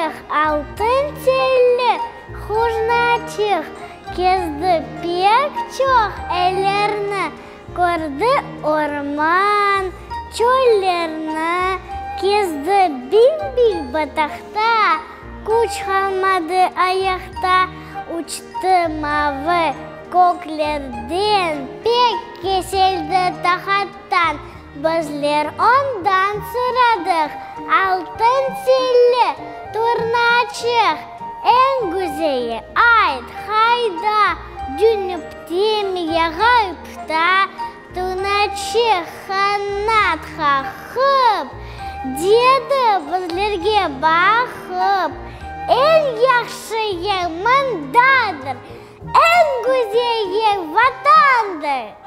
чих, алтын телле, хужна чих, кезді пек чох әлерні, көрді орман, чөллерні, кезді бил-бил батақта, күч қалмады аяқта, учты мавы көклерден, пек кеселді тақаттан, біздер ондан сұрадық, алтын телле, турначық, ең güzeli ayt hayda, dünüptim ғайыпта, турначық қанат қақып, деді біздерге бақып, ең яқшы ең мындадыр, ең güzel ең ватандыр.